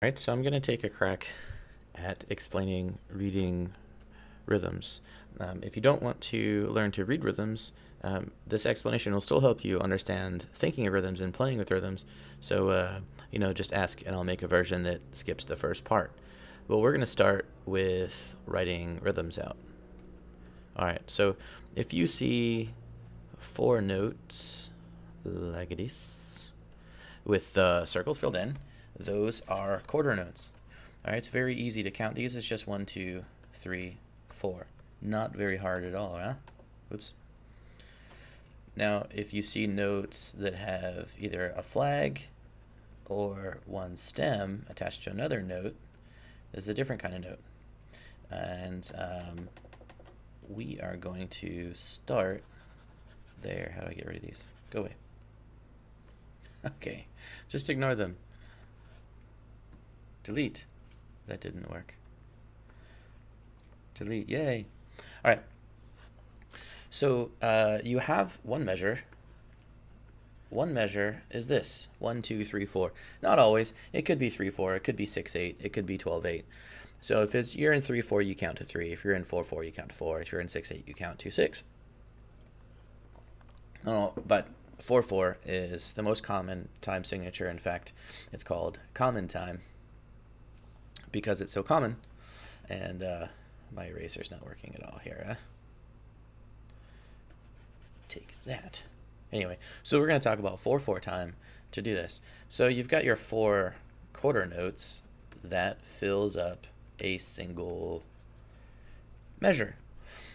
Alright, so I'm going to take a crack at explaining reading rhythms. If you don't want to learn to read rhythms, this explanation will still help you understand thinking of rhythms and playing with rhythms. So, just ask and I'll make a version that skips the first part. Well, we're going to start with writing rhythms out. Alright, so if you see 4 notes like this with the circles filled in, those are quarter notes. All right, it's very easy to count these. It's just 1, 2, 3, 4. Not very hard at all, huh? Oops. Now, if you see notes that have either a flag or one stem attached to another note, this is a different kind of note. And we are going to start there. How do I get rid of these? Go away. Okay, just ignore them. Delete. That didn't work. Delete. Yay. All right. So you have one measure. One measure is this: 1, 2, 3, 4. Not always. It could be 3, 4. It could be 6, 8. It could be 12, 8. So if you're in 3, 4, you count to 3. If you're in 4, 4, you count to 4. If you're in 6, 8, you count to 6. Oh, but 4, 4 is the most common time signature. In fact, it's called common time, because it's so common. And my eraser's not working at all here. Take that. Anyway, so we're going to talk about 4/4 time to do this. So you've got your 4 quarter notes that fills up a single measure.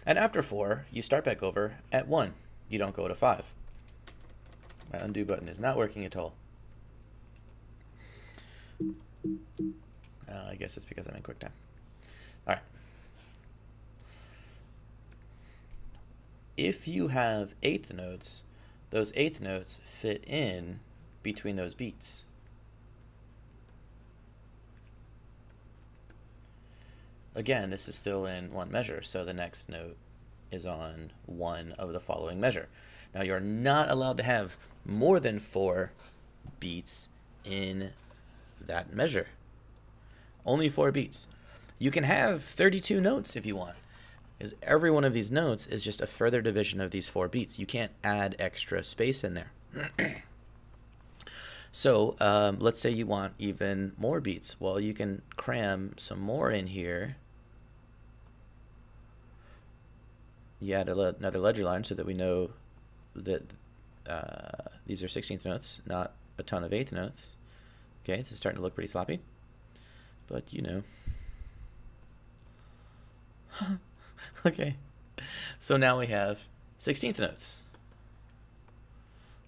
And after 4, you start back over at 1. You don't go to 5. My undo button is not working at all. I guess it's because I'm in QuickTime. All right. If you have eighth notes, those eighth notes fit in between those beats. Again, this is still in one measure, so the next note is on one of the following measure. Now, you're not allowed to have more than 4 beats in that measure. Only 4 beats. You can have 32 notes if you want, because every one of these notes is just a further division of these 4 beats. You can't add extra space in there. So let's say you want even more beats. Well, you can cram some more in here. You add another ledger line so that we know that these are 16th notes, not a ton of 8th notes. Okay, this is starting to look pretty sloppy, but you know. Okay, so now we have 16th notes,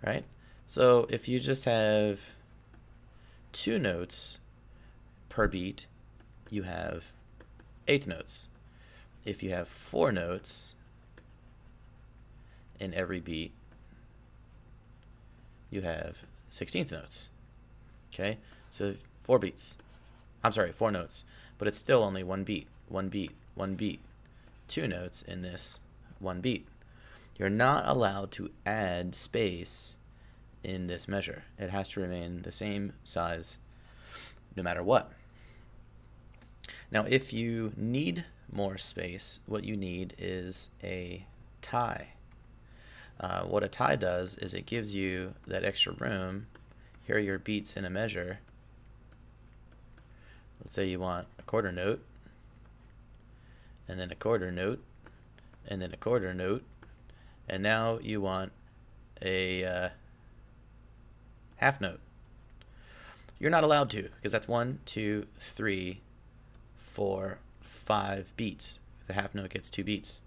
right? So if you just have 2 notes per beat, you have 8th notes. If you have 4 notes in every beat, you have 16th notes. Okay, so 4 beats. I'm sorry, 4 notes, but it's still only 1 beat, 1 beat, 1 beat. 2 notes in this 1 beat. You're not allowed to add space in this measure. It has to remain the same size no matter what. Now, if you need more space, what you need is a tie. What a tie does is it gives you that extra room. Here are your beats in a measure. Let's say you want a quarter note, and then a quarter note, and then a quarter note, and now you want a half note. You're not allowed to, because that's 1, 2, 3, 4, 5 beats. The half note gets 2 beats.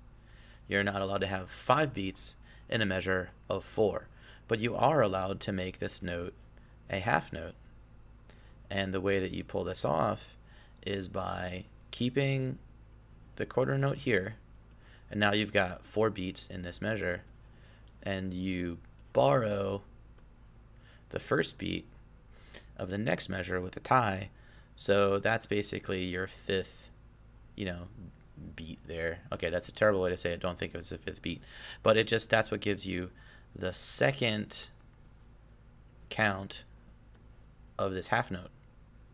You're not allowed to have 5 beats in a measure of 4, but you are allowed to make this note a half note. And the way that you pull this off is by keeping the quarter note here, and now you've got 4 beats in this measure, and you borrow the first beat of the next measure with a tie. So that's basically your 5th, beat there. Okay, that's a terrible way to say it. Don't think of it as a 5th beat, but that's what gives you the second count of this half note.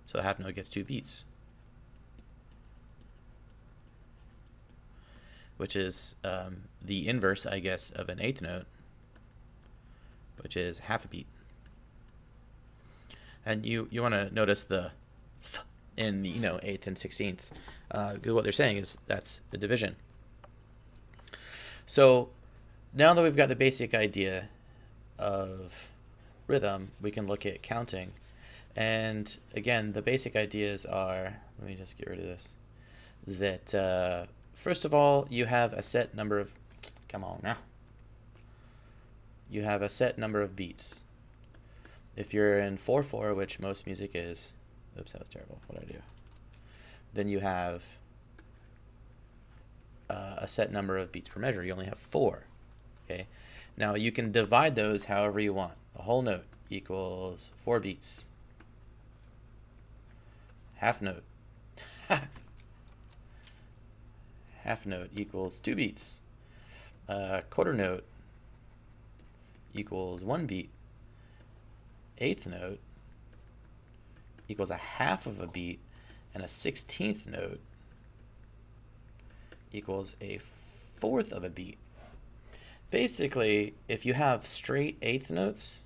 So a half note gets 2 beats, which is the inverse, I guess, of an eighth note, which is half a beat. And you want to notice the th in the, eighth and 16th. What they're saying is that's the division. So now that we've got the basic idea of rhythm, we can look at counting. And again, the basic ideas are, let me just get rid of this, that first of all, you have a set number of, come on now, you have a set number of beats. If you're in 4/4, which most music is, oops, that was terrible, what did I do? Then you have a set number of beats per measure. You only have 4. Okay. Now you can divide those however you want. A whole note equals 4 beats. Half note. Half note equals 2 beats. Quarter note equals 1 beat. Eighth note equals a half of a beat, and a 16th note equals a fourth of a beat. Basically, if you have straight eighth notes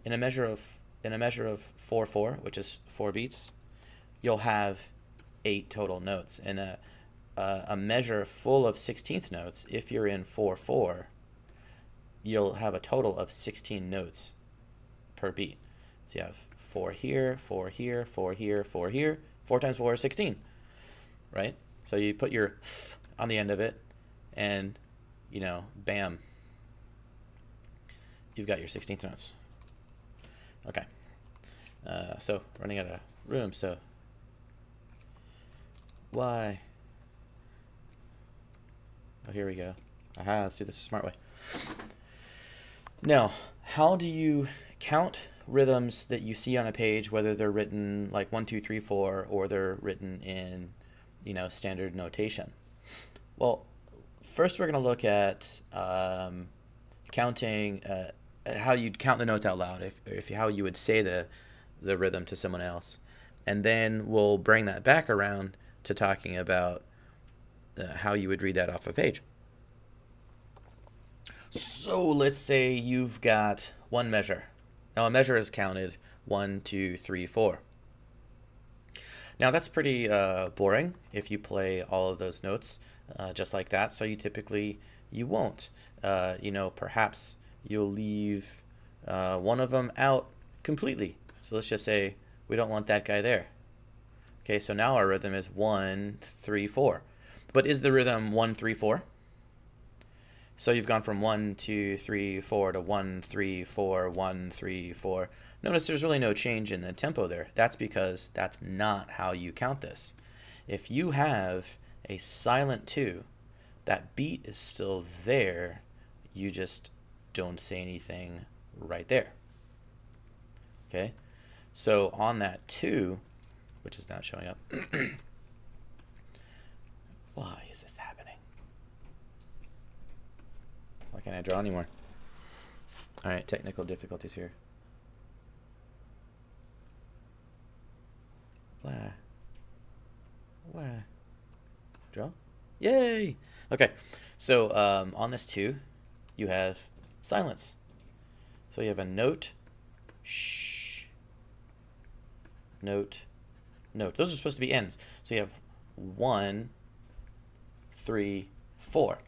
in a measure of 4/4, which is 4 beats, you'll have 8 total notes. And a measure full of 16th notes, if you're in 4/4, you'll have a total of 16 notes per beat. So you have 4 here, 4 here, 4 here, 4 here. 4 times 4 is 16, right? So you put your th on the end of it, and bam, you've got your 16th notes. Okay. So running out of room, so why? Oh, here we go. Aha, let's do this the smart way. Now, how do you count rhythms that you see on a page, whether they're written like 1, 2, 3, 4, or they're written in, standard notation? Well, first we're going to look at counting, how you'd count the notes out loud, how you would say the rhythm to someone else. And then we'll bring that back around to talking about how you would read that off a page. So let's say you've got one measure. Now a measure is counted 1, 2, 3, 4. Now that's pretty boring if you play all of those notes just like that. So you won't. Perhaps you'll leave one of them out completely. So let's just say we don't want that guy there. Okay, so now our rhythm is 1, 3, 4. But is the rhythm 1, 3, 4? So you've gone from 1, 2, 3, 4 to 1, 3, 4, 1, 3, 4. Notice there's really no change in the tempo there. That's because that's not how you count this. If you have a silent 2, that beat is still there. You just don't say anything right there. Okay? So on that 2, which is not showing up. Why is this happening? Why can't I draw anymore? All right, technical difficulties here. Why? Draw? Yay! Okay, so on this 2, you have silence. So you have a note, shh, note, note. Those are supposed to be ends. So you have 1, 3, 4.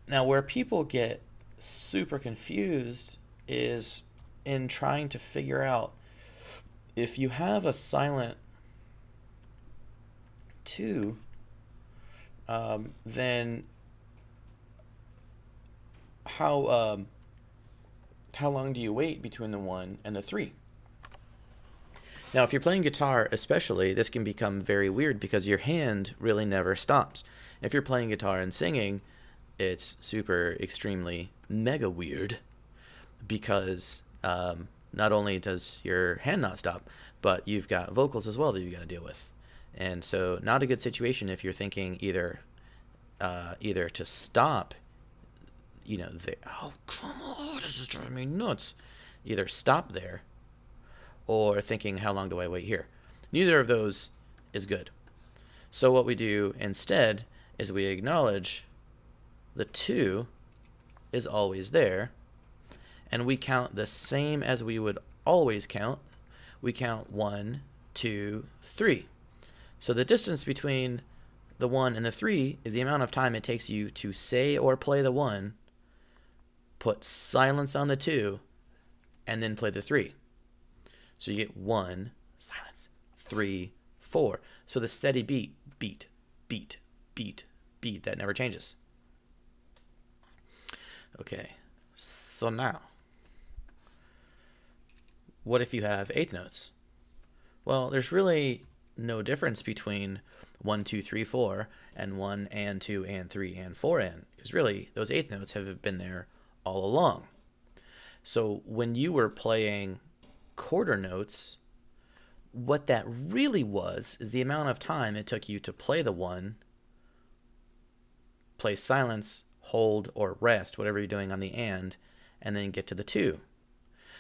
Now where people get super confused is in trying to figure out if you have a silent 2, then how long do you wait between the 1 and the 3? Now, if you're playing guitar especially, this can become very weird because your hand really never stops. If you're playing guitar and singing, it's super, extremely, mega weird because not only does your hand not stop, but you've got vocals as well that you've got to deal with. And so not a good situation if you're thinking either to stop, oh, come on, this is driving me nuts. Either stop there or thinking, how long do I wait here? Neither of those is good. So what we do instead is we acknowledge the 2 is always there, and we count the same as we would always count. We count 1, 2, 3. So the distance between the 1 and the 3 is the amount of time it takes you to say or play the 1, put silence on the 2, and then play the 3. So you get 1, silence, 3, 4. So the steady beat, beat, beat, beat, beat, that never changes. Okay, so now, what if you have eighth notes? Well, there's really no difference between 1, 2, 3, 4 and 1 and 2 and 3 and 4 and, because really those eighth notes have been there all along. So when you were playing quarter notes, what that really was is the amount of time it took you to play the 1, play silence, hold, or rest, whatever you're doing on the and then get to the 2.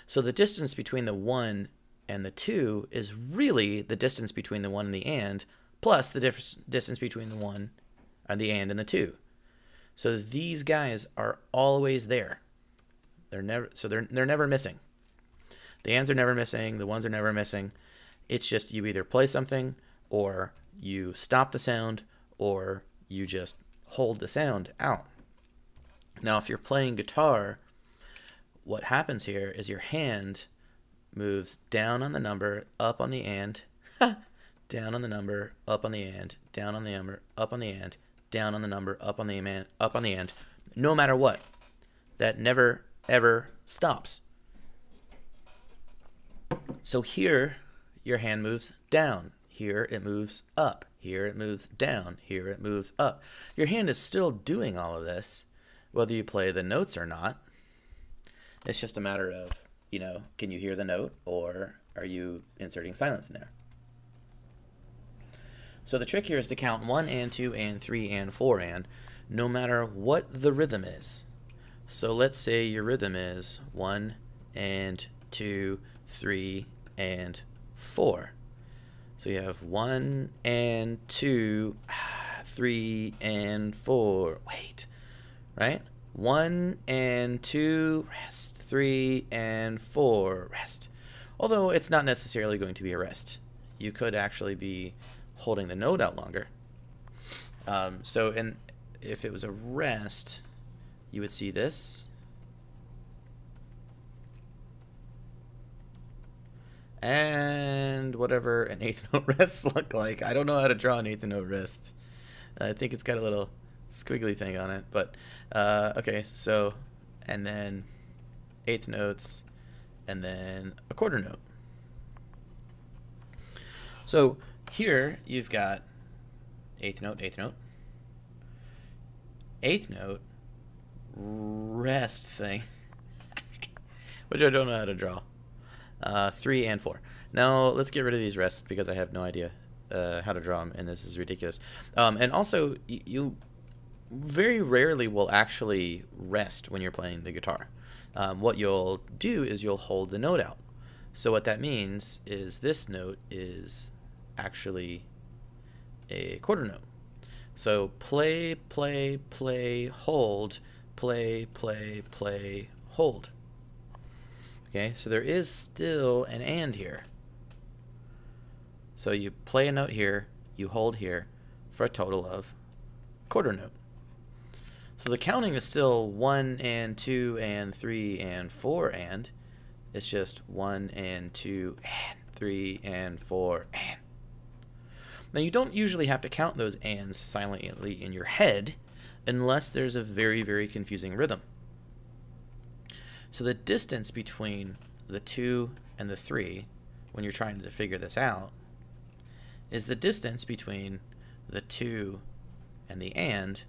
So the distance between the 1 and the 2 is really the distance between the 1 and the and, plus the distance between the 1 and the 2. So these guys are always there. They're never missing. The ands are never missing, the ones are never missing. It's just you either play something, or you stop the sound, or you just hold the sound out. Now, if you're playing guitar, what happens here is your hand moves down on the number, up on the and, down on the number, up on the and, down on the number, up on the and, down on the number, up on the and, up on the and, no matter what. That never, ever stops. So here, your hand moves down. Here, it moves up. Here, it moves down. Here, it moves up. Your hand is still doing all of this, whether you play the notes or not. It's just a matter of, can you hear the note, or are you inserting silence in there? So the trick here is to count 1 and 2 and 3 and 4 and, no matter what the rhythm is. So let's say your rhythm is 1 and 2, 3 and 4. So you have 1 and 2, 3 and 4. Wait, right? 1 and 2, rest. 3 and 4, rest. Although it's not necessarily going to be a rest. You could actually be holding the note out longer. So if it was a rest, you would see this. And whatever an eighth note rests look like. I don't know how to draw an eighth note rest. I think it's got a little squiggly thing on it, but okay, so, and then eighth notes, and then a quarter note. So here you've got eighth note, rest thing, which I don't know how to draw. 3 and 4. Now let's get rid of these rests because I have no idea how to draw them, and this is ridiculous. And also, you very rarely will actually rest when you're playing the guitar. What you'll do is you'll hold the note out. So what that means is this note is actually a quarter note. So play, play, play, hold, play, play, play, hold. Okay, so there is still an and here. So you play a note here, you hold here, for a total of quarter note. So the counting is still 1 and 2 and 3 and 4 and. It's just 1 and 2 and 3 and 4 and. Now you don't usually have to count those ands silently in your head unless there's a very, very confusing rhythm. So the distance between the 2 and the 3, when you're trying to figure this out, is the distance between the 2 and the and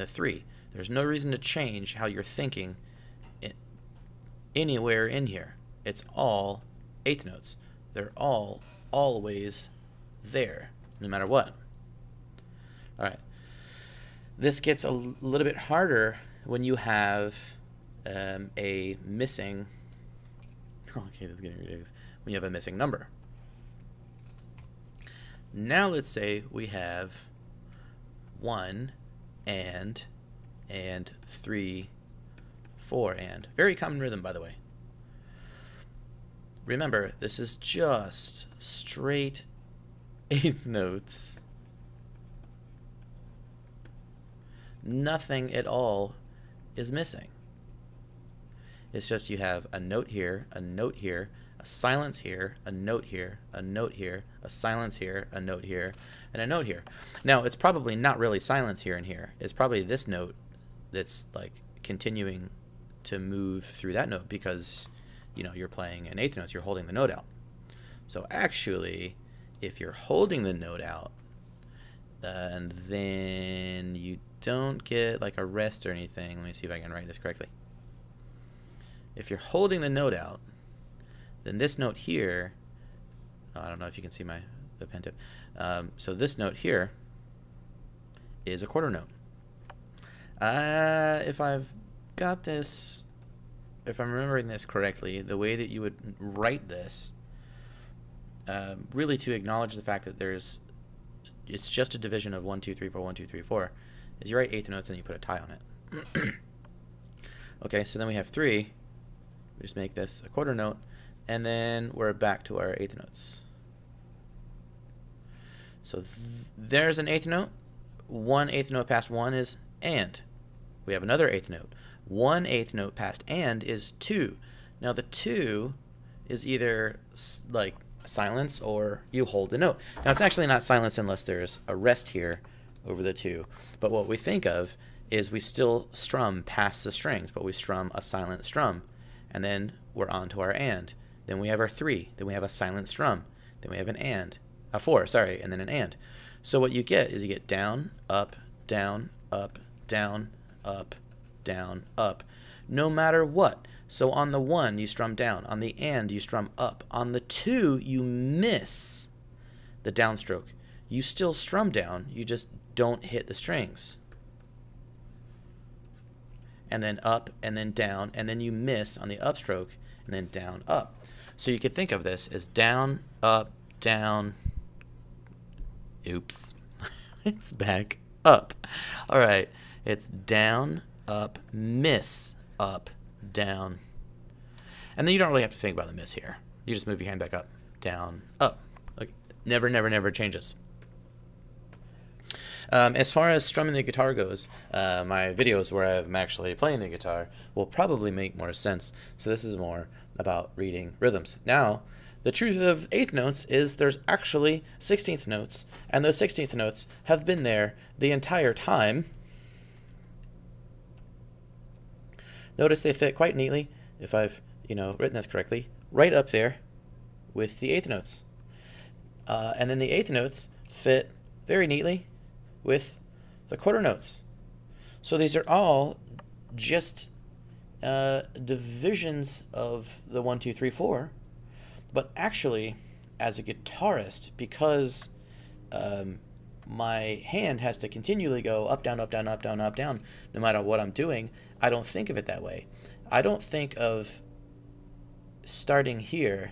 the 3. There's no reason to change how you're thinking anywhere in here. It's all eighth notes. They're all always there, no matter what. All right. This gets a little bit harder when you have a missing Okay, that's getting ridiculous. When you have a missing number. Now let's say we have 1 and 3, 4 and. Very common rhythm, by the way. Remember, this is just straight eighth notes. Nothing at all is missing. It's just you have a note here, a note here, a silence here, a note here, a note here, a silence here, a note here, and a note here. Now, it's probably not really silence here and here. It's probably this note that's like continuing to move through that note because, you know, you're playing an eighth note, so you're holding the note out. So actually, if you're holding the note out, and then you don't get like a rest or anything, let me see if I can write this correctly. If you're holding the note out, then this note here, I don't know if you can see the pen tip. So this note here is a quarter note. If I've got this, if I'm remembering this correctly, the way that you would write this, really to acknowledge the fact that it's just a division of 1, 2, 3, 4, 1, 2, 3, 4, is you write eighth notes and you put a tie on it. Okay, so then we have 3. We just make this a quarter note, and then we're back to our eighth notes. So there's an eighth note. 1 eighth note past 1 is and. We have another eighth note. 1 eighth note past and is 2. Now the 2 is either like silence or you hold the note. Now it's actually not silence unless there's a rest here over the 2. But what we think of is we still strum past the strings, but we strum a silent strum. And then we're on to our and. Then we have our 3. Then we have a silent strum. Then we have an and. A 4, sorry, and then an and. So what you get is you get down, up, down, up, down, up, down, up, no matter what. So on the 1, you strum down. On the and, you strum up. On the 2, you miss the downstroke. You still strum down, you just don't hit the strings. And then up, and then down, and then you miss on the upstroke, and then down, up. So you could think of this as down, up, down. Oops. It's back up. All right. It's down, up, miss, up, down. And then you don't really have to think about the miss here. You just move your hand back up, down, up. Like never, never, never changes. As far as strumming the guitar goes, my videos where I'm actually playing the guitar will probably make more sense. So this is more about reading rhythms. Now, the truth of eighth notes is there's actually 16th notes, and those 16th notes have been there the entire time. Notice they fit quite neatly, if I've written this correctly, right up there with the eighth notes. And then the eighth notes fit very neatly with the quarter notes. So these are all just divisions of the 1, 2, 3, 4. But actually, as a guitarist, because my hand has to continually go up, down, up, down, up, down, up, down, no matter what I'm doing, I don't think of it that way. I don't think of starting here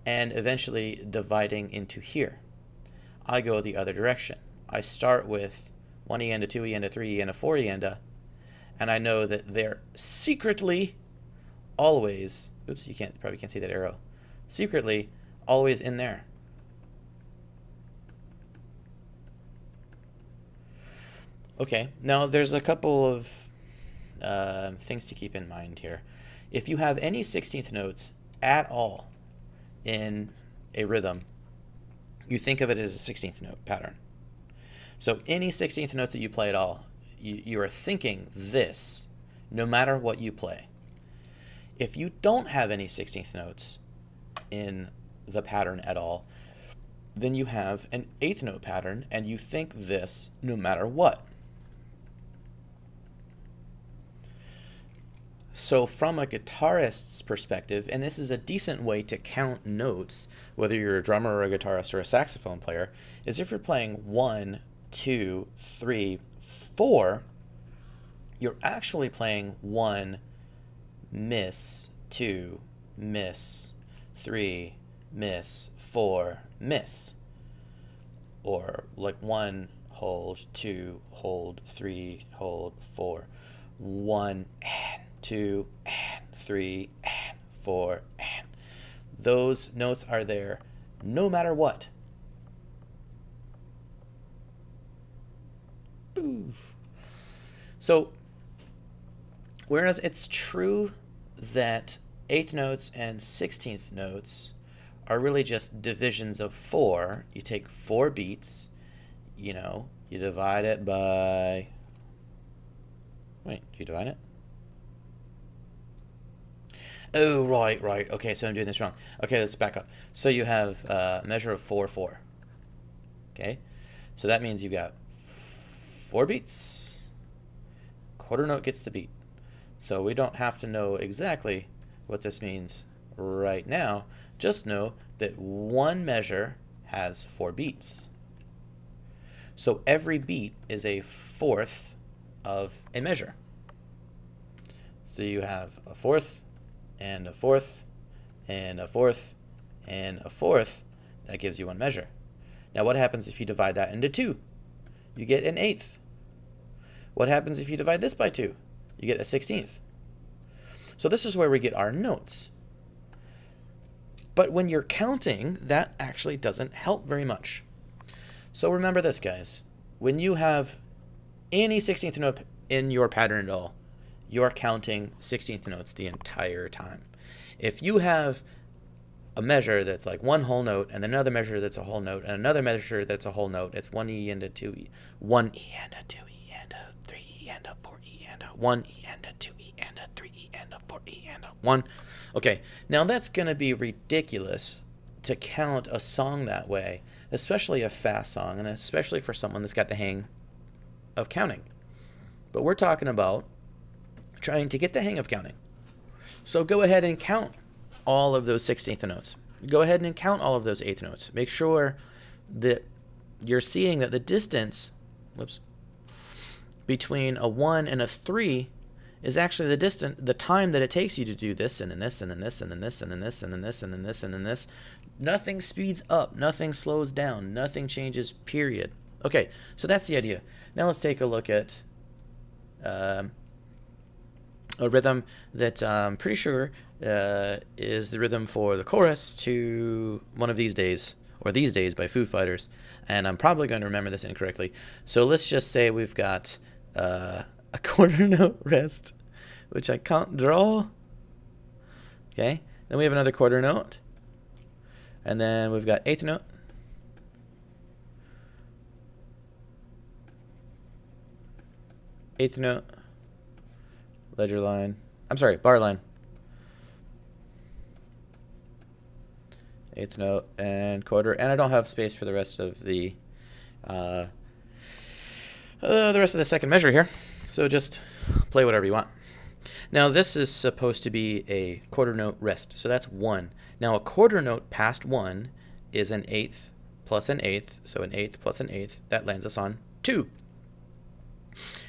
and eventually dividing into here. I go the other direction. I start with 1 E and a 2 E and a 3 E and a 4 E and a, and I know that they're secretly always, oops, you probably can't see that arrow, secretly always in there. Okay, now there's a couple of things to keep in mind here. If you have any 16th notes at all in a rhythm, you think of it as a 16th note pattern. So any 16th notes that you play at all, you are thinking this no matter what you play. If you don't have any 16th notes in the pattern at all, then you have an 8th note pattern and you think this no matter what. So from a guitarist's perspective, and this is a decent way to count notes, whether you're a drummer or a guitarist or a saxophone player, is if you're playing 1, 2, 3, 4, you're actually playing 1, miss, 2, miss, 3, miss, 4, miss. Or like 1, hold, 2, hold, 3, hold, 4. 1 and 2 and 3 and 4 and. Those notes are there no matter what. So, whereas it's true that eighth notes and 16th notes are really just divisions of 4, you take 4 beats, you know, you divide it by, wait, do you divide it? Oh, right. Okay, so I'm doing this wrong. Okay, let's back up. So you have a measure of 4, 4. Okay, so that means you've got 4 beats. Quarter note gets the beat. So we don't have to know exactly what this means right now. Just know that one measure has 4 beats. So every beat is a fourth of a measure. So you have a fourth, and a fourth, and a fourth, and a fourth. That gives you one measure. Now what happens if you divide that into 2? You get an eighth. What happens if you divide this by 2? You get a 16th. So this is where we get our notes. But when you're counting, that actually doesn't help very much. So remember this, guys. When you have any 16th note in your pattern at all, you're counting 16th notes the entire time. If you have a measure that's like one whole note, and another measure that's a whole note, and another measure that's a whole note, it's 1E and a 2E, 1E and a 2E and a 3E and a 4E and a 1E and a 2E and a 3E and a 4E and a 1. Okay, now that's going to be ridiculous to count a song that way, especially a fast song, and especially for someone that's got the hang of counting. But we're talking about trying to get the hang of counting. So go ahead and count all of those 16th notes. Go ahead and count all of those 8th notes. Make sure that you're seeing that the distance, between a 1 and a 3 is actually the time that it takes you to do this, and then this, and then this, and then this, and then this, and then this, and then this, and then this. Nothing speeds up, nothing slows down, nothing changes, period. Okay, so that's the idea. Now let's take a look at a rhythm that I'm pretty sure is the rhythm for the chorus to One of These Days, or These Days by Foo Fighters, and I'm probably going to remember this incorrectly. So let's just say we've got a quarter note rest, which I can't draw. Okay, then we have another quarter note, and then we've got 8th note, ledger line, bar line, 8th note, and quarter, and I don't have space for the rest of the second measure here, so just play whatever you want. Now this is supposed to be a quarter note rest, so that's 1. Now a quarter note past 1 is an 8th plus an 8th, so an 8th plus an 8th, that lands us on 2.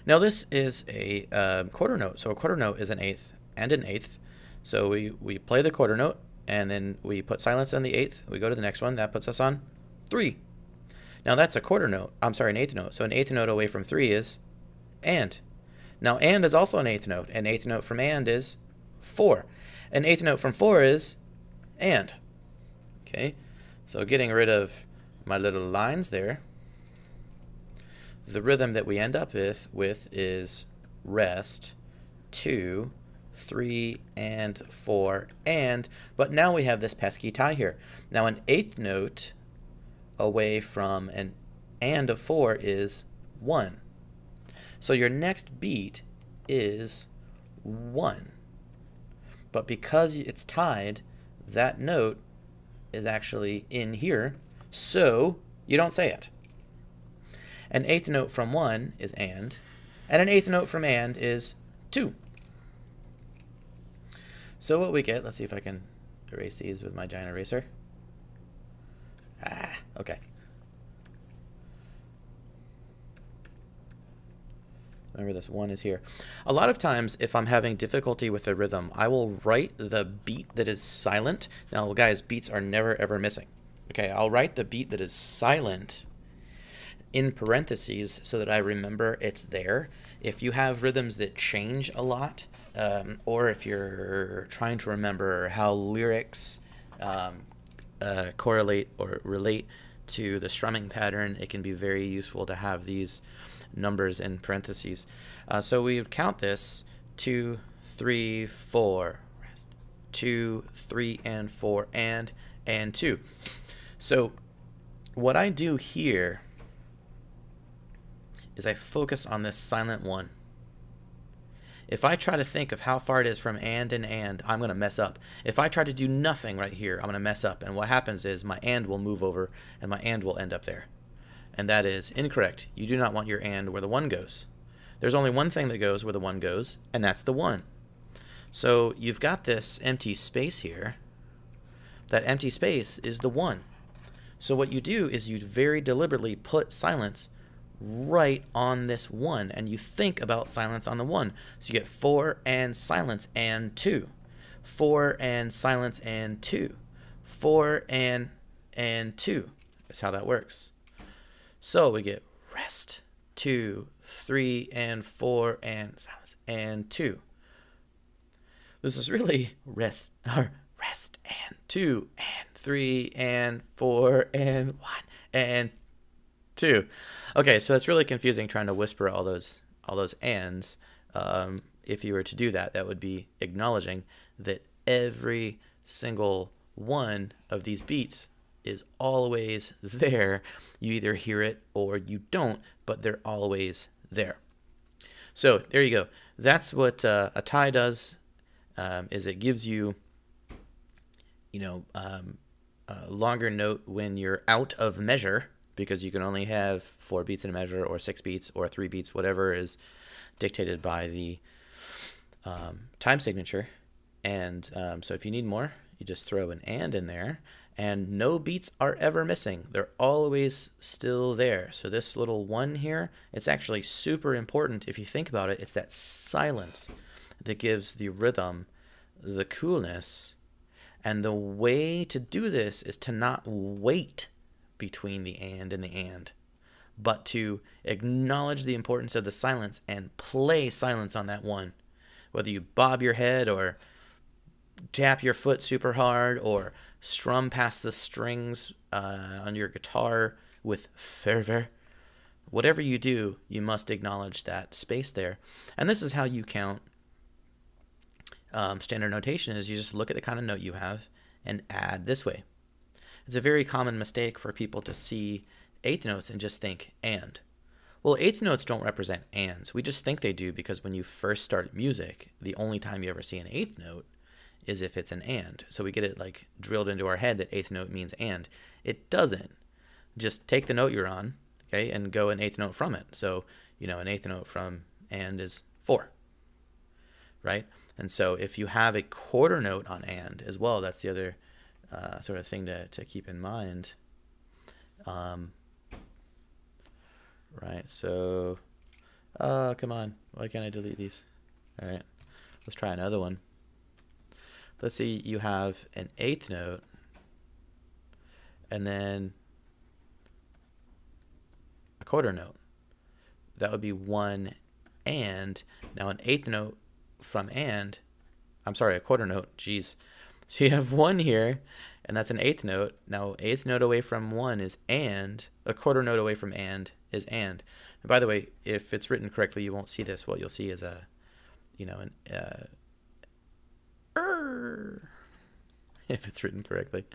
Now this is a quarter note, so a quarter note is an 8th and an 8th. So we play the quarter note, and then we put silence on the 8th. We go to the next one, that puts us on 3. Now that's a quarter note, an 8th note. So an 8th note away from 3 is and. Now and is also an 8th note. An 8th note from and is 4. An 8th note from 4 is and. Okay, so getting rid of my little lines there, the rhythm that we end up with is rest, 2, 3, and 4, and, but now we have this pesky tie here. Now an 8th note away from an and of 4 is 1. So your next beat is 1. But because it's tied, that note is actually in here, so you don't say it. An 8th note from 1 is and an 8th note from and is 2. So what we get, let's see if I can erase these with my giant eraser. Okay. Remember, this 1 is here. A lot of times, if I'm having difficulty with a rhythm, I will write the beat that is silent. Now, guys, beats are never, ever missing. Okay, I'll write the beat that is silent in parentheses so that I remember it's there. If you have rhythms that change a lot, or if you're trying to remember how lyrics correlate or relate to the strumming pattern, it can be very useful to have these numbers in parentheses. So we would count this 2, 3, 4, rest, 2, 3, and 4, and 2. So what I do here is I focus on this silent 1. If I try to think of how far it is from and, I'm going to mess up. If I try to do nothing right here, I'm going to mess up. And what happens is my and will move over, and my and will end up there. And that is incorrect. You do not want your and where the 1 goes. There's only one thing that goes where the 1 goes, and that's the 1. So you've got this empty space here. That empty space is the 1. So what you do is you very deliberately put silence right on this 1, and you think about silence on the 1. So you get 4 and silence and 2. 4 and silence and 2. 4 and 2. That's how that works. So we get rest, 2, 3, and 4, and silence, and 2. This is really rest, or rest, and 2, and 3, and 4, and 1, and 2. Okay, so it's really confusing trying to whisper all those ands. If you were to do that, that would be acknowledging that every single one of these beats is always there. You either hear it or you don't, but they're always there. So there you go. That's what a tie does. Is it gives you, a longer note when you're out of measure, because you can only have 4 beats in a measure, or 6 beats, or 3 beats, whatever is dictated by the time signature. And so if you need more, you just throw an and in there, and no beats are ever missing. They're always still there. So this little 1 here, it's actually super important. If you think about it, it's that silence that gives the rhythm the coolness. And the way to do this is to not wait between the and, but to acknowledge the importance of the silence and play silence on that 1. Whether you bob your head or tap your foot super hard or strum past the strings on your guitar with fervor, whatever you do, you must acknowledge that space there. And this is how you count. Standard notation is you just look at the kind of note you have and add this way. It's a very common mistake for people to see eighth notes and just think and. Well, eighth notes don't represent ands. We just think they do because when you first start music, the only time you ever see an eighth note is if it's an and. So we get it like drilled into our head that eighth note means and. It doesn't. Just take the note you're on, okay, and go an eighth note from it. So, an eighth note from and is 4, right? And so if you have a quarter note on and as well, that's the other sort of thing to keep in mind. Right, so, come on, why can't I delete these? All right, let's try another one. Let's see, you have an eighth note, and then a quarter note. That would be 1 and. Now an eighth note from and, I'm sorry, a quarter note, geez. So you have 1 here, and that's an eighth note. Now eighth note away from 1 is and, a quarter note away from and is and. And by the way, if it's written correctly, you won't see this. What you'll see is a, if it's written correctly,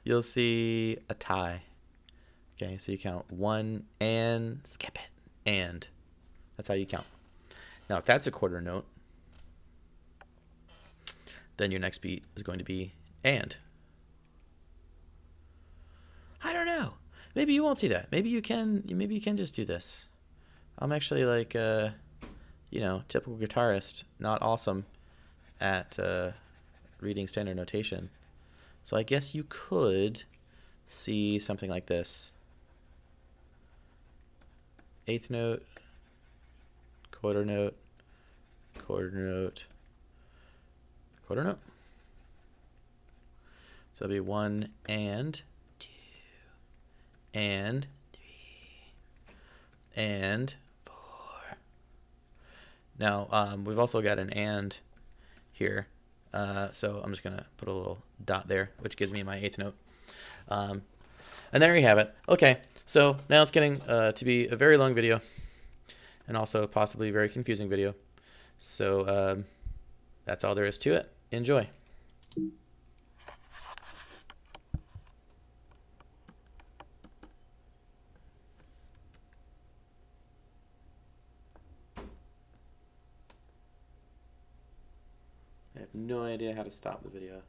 you'll see a tie. Okay, so you count 1 and skip it, and that's how you count. Now, if that's a quarter note, then your next beat is going to be and. I don't know. Maybe you won't see that. Maybe you can. Maybe you can just do this. I'm actually like, typical guitarist, not awesome at reading standard notation. So I guess you could see something like this. Eighth note, quarter note, quarter note, quarter note. So it'll be 1 and 2 and 3 and 4. Now we've also got an and here, so I'm just gonna put a little dot there, which gives me my 8th note. And there you have it. Okay, so now it's getting to be a very long video, and also possibly a very confusing video. So that's all there is to it. Enjoy. I have no idea how to stop the video.